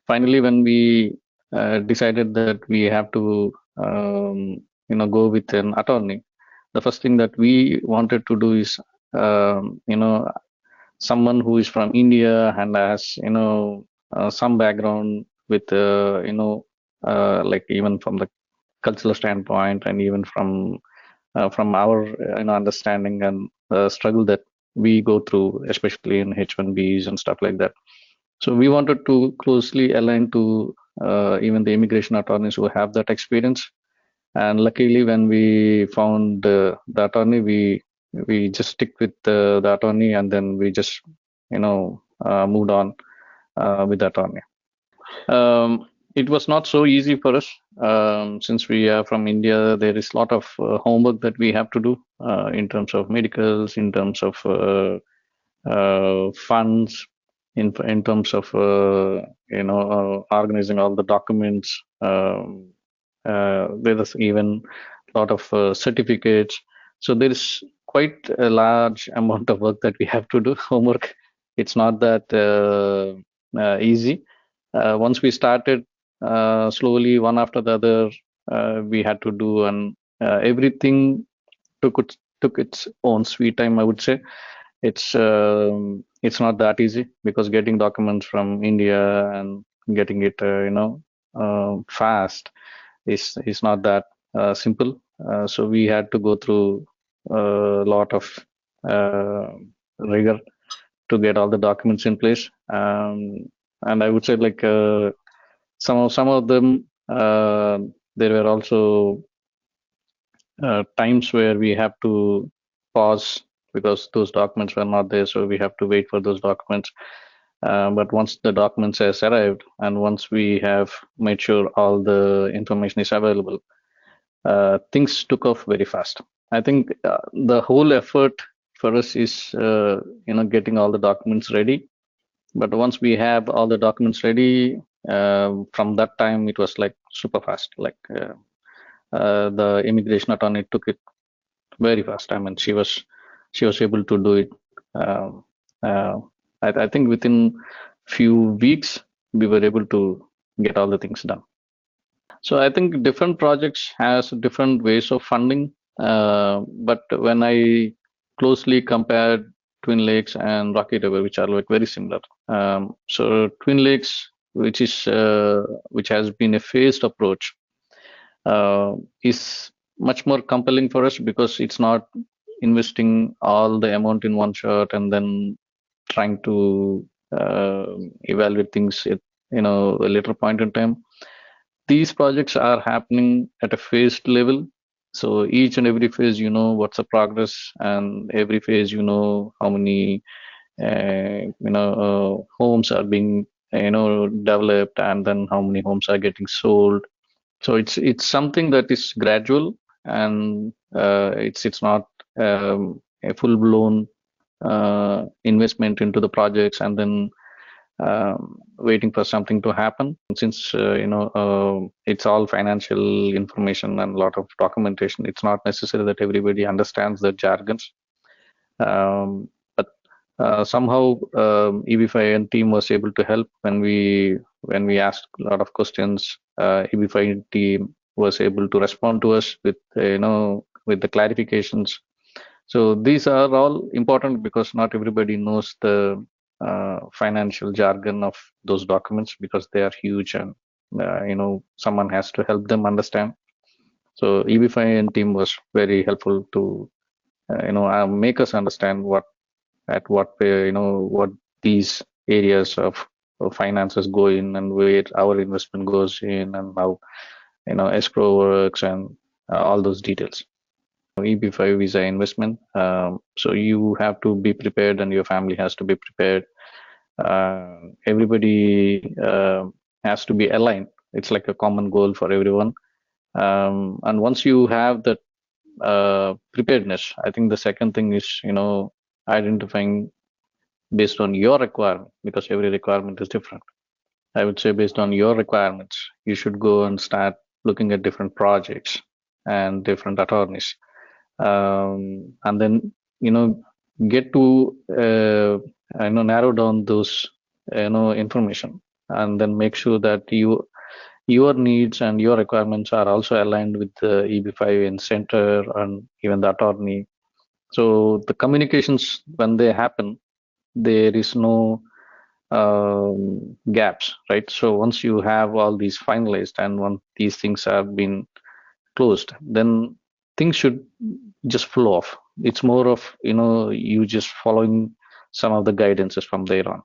finally, when we decided that we have to, go with an attorney, the first thing that we wanted to do is, someone who is from India and has, some background with, like even from the cultural standpoint and even from our, understanding and struggle that we go through, especially in H1Bs and stuff like that. So we wanted to closely align to even the immigration attorneys who have that experience. And luckily, when we found the attorney, we just stick with the attorney, and then we just moved on with the attorney. It was not so easy for us since we are from India. There is a lot of homework that we have to do in terms of medicals, in terms of funds, in terms of organizing all the documents. There is even a lot of certificates. So there is quite a large amount of work that we have to do. Homework. It's not that easy. Once we started, slowly one after the other, we had to do, and everything took its own sweet time, I would say. It's not that easy because getting documents from India and getting it fast is not that simple. So we had to go through a lot of uh, rigor to get all the documents in place. And I would say like some of them, there were also times where we have to pause because those documents were not there, so we have to wait for those documents. But once the documents has arrived and once we have made sure all the information is available, things took off very fast. I think the whole effort for us is getting all the documents ready. But once we have all the documents ready, from that time it was like super fast. Like the immigration attorney took it very fast. I mean, she was able to do it. Um uh, I think within few weeks we were able to get all the things done. So I think different projects has different ways of funding. But when I closely compared Twin Lakes and Rocky River, which are like very similar. So Twin Lakes, which has been a phased approach, is much more compelling for us because it's not investing all the amount in one shot and then trying to evaluate things at a later point in time. These projects are happening at a phased level. So each and every phase, you know what's the progress, and every phase, you know how many homes are being developed, and then how many homes are getting sold. So it's something that is gradual, and it's not a full blown investment into the projects and then waiting for something to happen. Since it's all financial information and a lot of documentation, it's not necessary that everybody understands the jargons. But somehow EB5AN team was able to help when we asked a lot of questions. EB5 team was able to respond to us with with the clarifications. So these are all important because not everybody knows the financial jargon of those documents because they are huge, and someone has to help them understand. So EB5 team was very helpful to make us understand what these areas of finances go in and where our investment goes in and how escrow works and all those details. EB5 is an investment, so you have to be prepared and your family has to be prepared. Everybody has to be aligned. It's like a common goal for everyone. And once you have that preparedness, I think the second thing is identifying based on your requirement, because every requirement is different. I would say based on your requirements, you should go and start looking at different projects and different attorneys, and then get to narrow down those information. and then make sure that your needs and your requirements are also aligned with the EB5 center and even the attorney. So the communications, when they happen, there is no gaps, right? So once you have all these finalized and once these things have been closed, then things should just flow off. It's more of, you just following some of the guidances from there on.